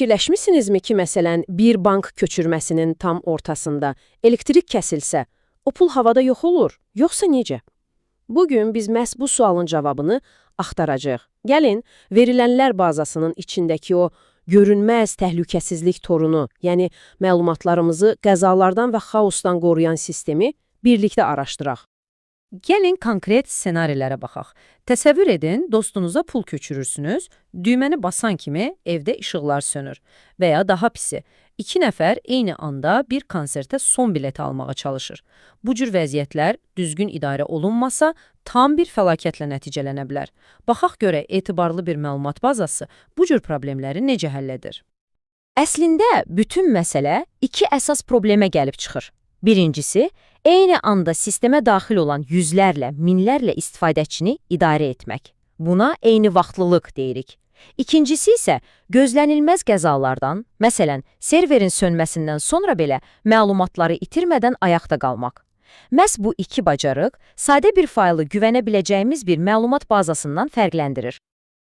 fikirləşmisinizmi ki, məsələn, bir bank köçürməsinin tam ortasında elektrik kəsilsə, o pul havada yox olur, yoxsa necə? Bugün biz məhz bu sualın cavabını axtaracağıq. Gəlin, verilənlər bazasının içindəki o görünməz təhlükəsizlik torunu, yəni məlumatlarımızı qəzalardan və xaosdan qoruyan sistemi birlikdə araşdıraq. Gəlin konkret ssenarilərə baxaq. Təsəvvür edin, dostunuza pul köçürürsünüz, düyməni basan kimi evdə işıqlar sönür. Və ya daha pisi, 2 nəfər eyni anda bir konsertə son bileti almağa çalışır. Bu cür vəziyyətlər düzgün idarə olunmasa, tam bir fəlakətlə nəticələnə bilər. Baxaq görə etibarlı bir məlumat bazası bu cür problemləri necə həll edir? Əslində, bütün məsələ 2 əsas problemə gəlib çıxır. Birincisi, eyni anda sistemə daxil olan yüzlərlə, minlərlə istifadəçini idarə etmək. Buna eyni vaxtlılıq deyirik. İkincisi isə gözlənilməz qəzalardan, məsələn, serverin sönməsindən sonra belə məlumatları itirmədən ayaqda qalmaq. Məhz bu 2 bacarıq sadə bir faylı güvənə biləcəyimiz bir məlumat bazasından fərqləndirir.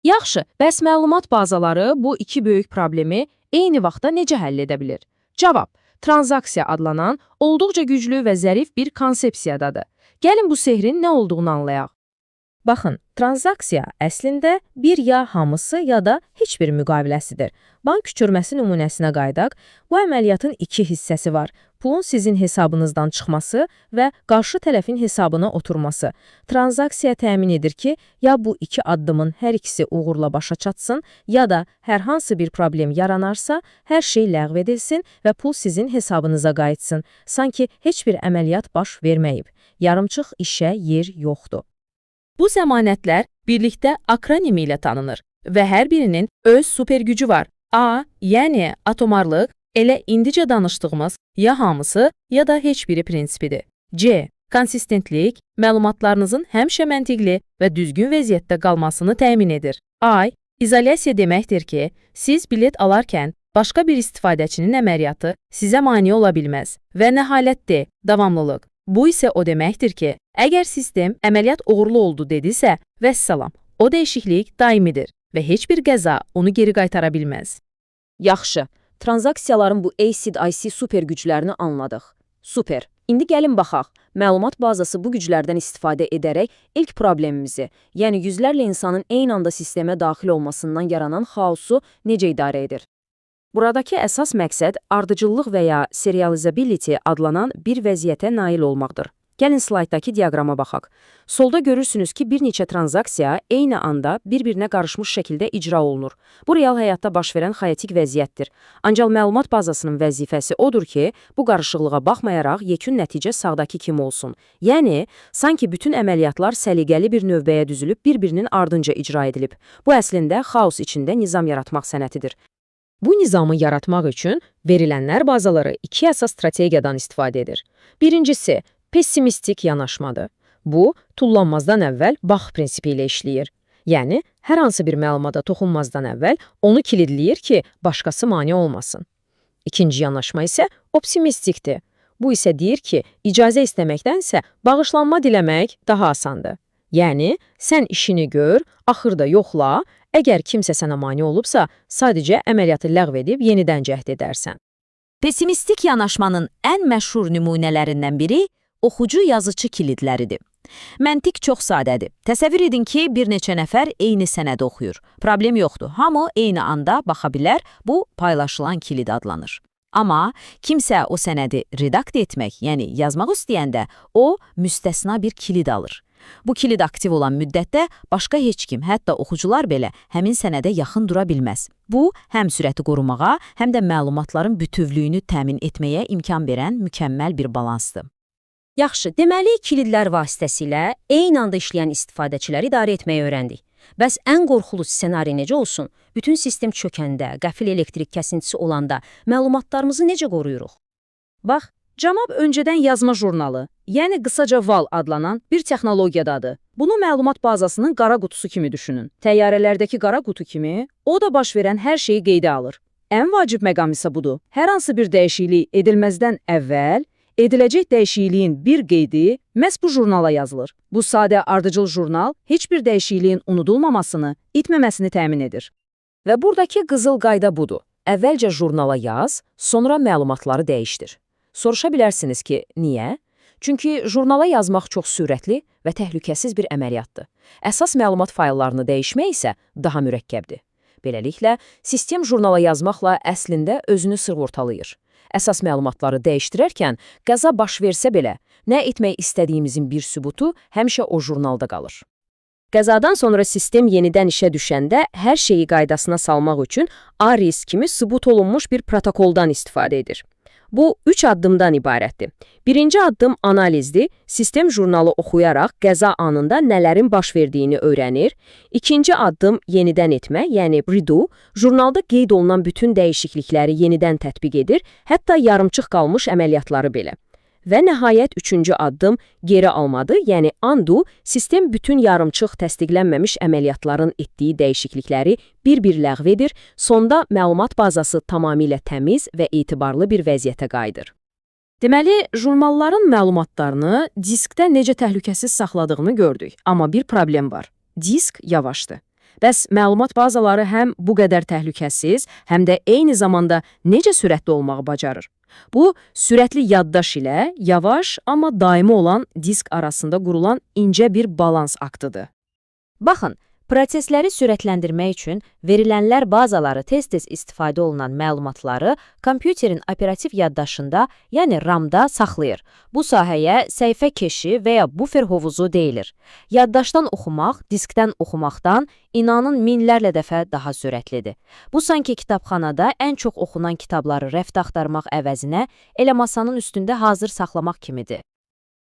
Yaxşı, bəs məlumat bazaları bu 2 böyük problemi eyni vaxtda necə həll edə bilir? Cavab: tranzaksiya adlanan olduqca güclü və zərif bir konsepsiyadadır. Gəlin bu sehrin nə olduğunu anlayaq. Baxın, tranzaksiya əslində bir ya hamısı ya da heç bir müqaviləsidir. Bank köçürməsi nümunəsinə qaydaq, bu əməliyyatın 2 hissəsi var. Pulun sizin hesabınızdan çıxması və qarşı tərəfin hesabına oturması. Tranzaksiya təmin edir ki, ya bu 2 addımın hər ikisi uğurla başa çatsın, ya da hər hansı bir problem yaranarsa, hər şey ləğv edilsin və pul sizin hesabınıza qayıtsın. Sanki heç bir əməliyyat baş verməyib. Yarımçıq işə yer yoxdur. Bu zəmanətlər birlikdə akronimi ilə tanınır və hər birinin öz super gücü var. A, yəni atomarlıq, elə indicə danışdığımız ya hamısı, ya da heç biri prinsipidir. C, konsistentlik, məlumatlarınızın həmişə məntiqli və düzgün vəziyyətdə qalmasını təmin edir. I, izolyasiya deməkdir ki, siz bilet alarkən başqa bir istifadəçinin əməliyyatı sizə mane ola bilməz. Və nəhayət D, davamlılıq. Bu isə o deməkdir ki, əgər sistem əməliyyat uğurlu oldu dedisə, vəssalam, o dəyişiklik daimidir və heç bir qəza onu geri qaytara bilməz. Yaxşı, tranzaksiyaların bu ACID-IC super güclərini anladıq. Super. İndi gəlin baxaq, məlumat bazası bu güclərdən istifadə edərək ilk problemimizi, yəni yüzlərlə insanın eyni anda sistemə daxil olmasından yaranan xaosu necə idarə edir? Buradakı əsas məqsəd ardıcıllıq və ya serializability adlanan bir vəziyyətə nail olmaqdır. Gəlin slayddakı diaqrama baxaq. Solda görürsünüz ki, bir neçə tranzaksiya eyni anda bir-birinə qarışmış şəkildə icra olunur. Bu real həyatda baş verən xaotik vəziyyətdir. Ancaq məlumat bazasının vəzifəsi odur ki, bu qarışıqlığa baxmayaraq yekun nəticə sağdakı kimi olsun. Yəni, sanki bütün əməliyyatlar səliqəli bir növbəyə düzülüb bir-birinin ardınca icra edilib. Bu əslində xaos içində nizam yaratmaq sənətidir. Bu nizamı yaratmaq üçün verilənlər bazaları 2 əsas strategiyadan istifadə edir. Birincisi, pessimistik yanaşmadır. Bu, tullanmazdan əvvəl bax prinsipi ilə işləyir. Yəni, hər hansı bir məlumata toxunmazdan əvvəl onu kilidləyir ki, başqası mane olmasın. İkinci yanaşma isə optimistikdir. Bu isə deyir ki, icazə istəməkdənsə bağışlanma diləmək daha asandır. Yəni, sən işini gör, axırda yoxla, əgər kimsə sənə mane olubsa, sadəcə əməliyyatı ləğv edib yenidən cəhd edərsən. Pessimistik yanaşmanın ən məşhur nümunələrindən biri oxucu yazıcı kilidləridir. Məntiq çox sadədir. Təsəvvür edin ki, bir neçə nəfər eyni sənədi oxuyur. Problem yoxdur, hamı eyni anda baxa bilər, bu paylaşılan kilid adlanır. Amma kimsə o sənədi redakt etmək, yəni yazmaq istəyəndə, o müstəsna bir kilid alır. Bu kilid aktiv olan müddətdə başqa heç kim, hətta oxucular belə həmin sənədə yaxın dura bilməz. Bu, həm sürəti qorumağa, həm də məlumatların bütövlüyünü təmin etməyə imkan verən mükəmməl bir balansdır. Yaxşı, deməli kilidlər vasitəsilə eyni anda işləyən istifadəçiləri idarə etməyi öyrəndik. Bəs ən qorxulu ssenari necə olsun? Bütün sistem çökəndə, qəfil elektrik kəsintisi olanda məlumatlarımızı necə qoruyuruq? Bax, Camab öncədən yazma jurnalı, yəni qısaca VAL adlanan bir texnologiyadadır. Bunu məlumat bazasının qara qutusu kimi düşünün. Təyyarələrdəki qara qutu kimi, o da baş verən hər şeyi qeydə alır. Ən vacib məqam isə budur. Hər hansı bir dəyişiklik edilməzdən əvvəl, ediləcək dəyişikliyin bir qeydi məhz bu jurnala yazılır. Bu sadə ardıcıl jurnal heç bir dəyişikliyin unudulmamasını, itməməsini təmin edir. Və buradakı qızıl qayda budur. Əvvəlcə jurnala yaz, sonra məlumatları dəyişdir. Soruşa bilərsiniz ki, niyə? Çünki jurnala yazmaq çox sürətli və təhlükəsiz bir əməliyyatdır. Əsas məlumat fayllarını dəyişmək isə daha mürəkkəbdir. Beləliklə, sistem jurnala yazmaqla əslində özünü sığortalayır. Əsas məlumatları dəyişdirərkən qəza baş versə belə, nə etmək istədiyimizin bir sübutu həmişə o jurnalda qalır. Qəzadan sonra sistem yenidən işə düşəndə hər şeyi qaydasına salmaq üçün ARIS kimi sübut olunmuş bir protokoldan istifadə edir. Bu 3 addımdan ibarətdir. Birinci addım analizdir. Sistem jurnalı oxuyaraq qəza anında nələrin baş verdiyini öyrənir. İkinci addım yenidən etmə, yəni redo. Jurnalda qeyd olunan bütün dəyişiklikləri yenidən tətbiq edir, hətta yarımçıq qalmış əməliyyatları belə. Və nəhayət üçüncü addım geri almadır, yəni undo. Sistem bütün yarımçıq təsdiqlənməmiş əməliyyatların etdiyi dəyişiklikləri bir-bir ləğv edir, sonda məlumat bazası tamamilə təmiz və etibarlı bir vəziyyətə qayıdır. Deməli, jurnalların məlumatlarını diskdə necə təhlükəsiz saxladığını gördük, amma bir problem var. Disk yavaşdır. Bəs məlumat bazaları həm bu qədər təhlükəsiz, həm də eyni zamanda necə sürətli olmağı bacarır? Bu, sürətli yaddaş ilə yavaş, amma daimi olan disk arasında qurulan incə bir balans aktıdır. Baxın, prosesləri sürətləndirmək üçün verilənlər bazaları tez-tez istifadə olunan məlumatları kompüterin operativ yaddaşında, yəni RAM-da saxlayır. Bu sahəyə səhifə keşi və ya bufer hovuzu deyilir. Yaddaşdan oxumaq, diskdən oxumaqdan inanın minlərlə dəfə daha sürətlidir. Bu sanki kitabxanada ən çox oxunan kitabları rəfdə axtarmaq əvəzinə elə masanın üstündə hazır saxlamaq kimidir.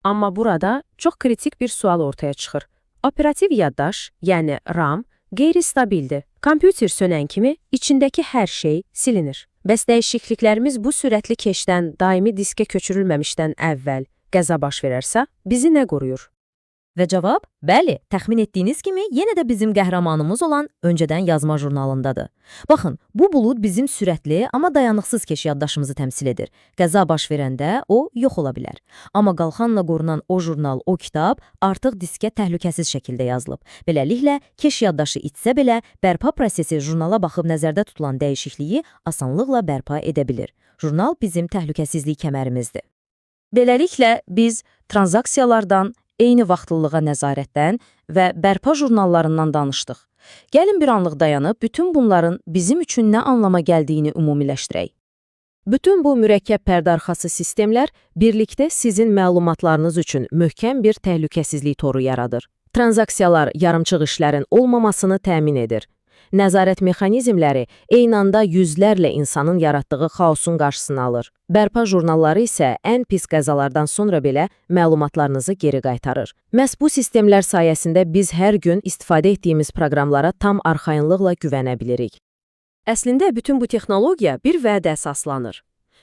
Amma burada çox kritik bir sual ortaya çıxır. Operativ yaddaş, yəni RAM, qeyri-stabildir. Kompüter sönən kimi içindəki hər şey silinir. Bəs dəyişikliklərimiz bu sürətli keşdən daimi diskə köçürülməmişdən əvvəl qəza baş verərsə, bizi nə qoruyur? Və cavab, bəli, təxmin etdiyiniz kimi yenə də bizim qəhrəmanımız olan öncədən yazma jurnalındadır. Baxın, bu bulud bizim sürətli, amma dayanıqsız keş yaddaşımızı təmsil edir. Qəza baş verəndə o yox ola bilər. Amma qalxanla qorunan o jurnal, o kitab artıq diskə təhlükəsiz şəkildə yazılıb. Beləliklə, keş yaddaşı itsə belə, bərpa prosesi jurnala baxıb nəzərdə tutulan dəyişikliyi asanlıqla bərpa edə bilir. Jurnal bizim təhlükəsizlik kəmərimizdir. Beləliklə, biz tranzaksiyalardan, eyni vaxtlılığa nəzarətdən və bərpa jurnallarından danışdıq. Gəlin bir anlıq dayanıb bütün bunların bizim üçün nə anlama gəldiyini ümumiləşdirək. Bütün bu mürəkkəb pərdarxası sistemlər birlikdə sizin məlumatlarınız üçün möhkəm bir təhlükəsizlik toru yaradır. Tranzaksiyalar yarımçıq işlərin olmamasını təmin edir. Nəzarət mexanizmləri eyni anda yüzlərlə insanın yaratdığı xaosun qarşısını alır. Bərpa jurnalları isə ən pis qəzalardan sonra belə məlumatlarınızı geri qaytarır. Məhz bu sistemlər sayəsində biz hər gün istifadə etdiyimiz proqramlara tam arxayınlıqla güvənə bilirik. Əslində, bütün bu texnologiya bir vədə əsaslanır.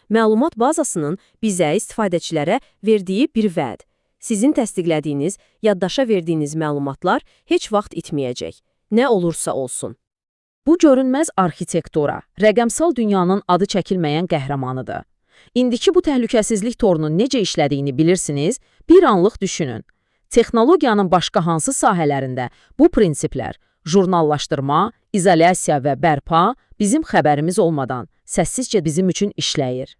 Məlumat bazasının bizə, istifadəçilərə verdiyi bir vəd. Sizin təsdiqlədiyiniz, yaddaşa verdiyiniz məlumatlar heç vaxt itməyəcək. Nə olursa olsun. Bu görünməz arxitektura, rəqəmsal dünyanın adı çəkilməyən qəhrəmanıdır. İndiki bu təhlükəsizlik torunun necə işlədiyini bilirsiniz, bir anlıq düşünün. Texnologiyanın başqa hansı sahələrində bu prinsiplər, jurnallaşdırma, izolyasiya və bərpa bizim xəbərimiz olmadan səssizcə bizim üçün işləyir?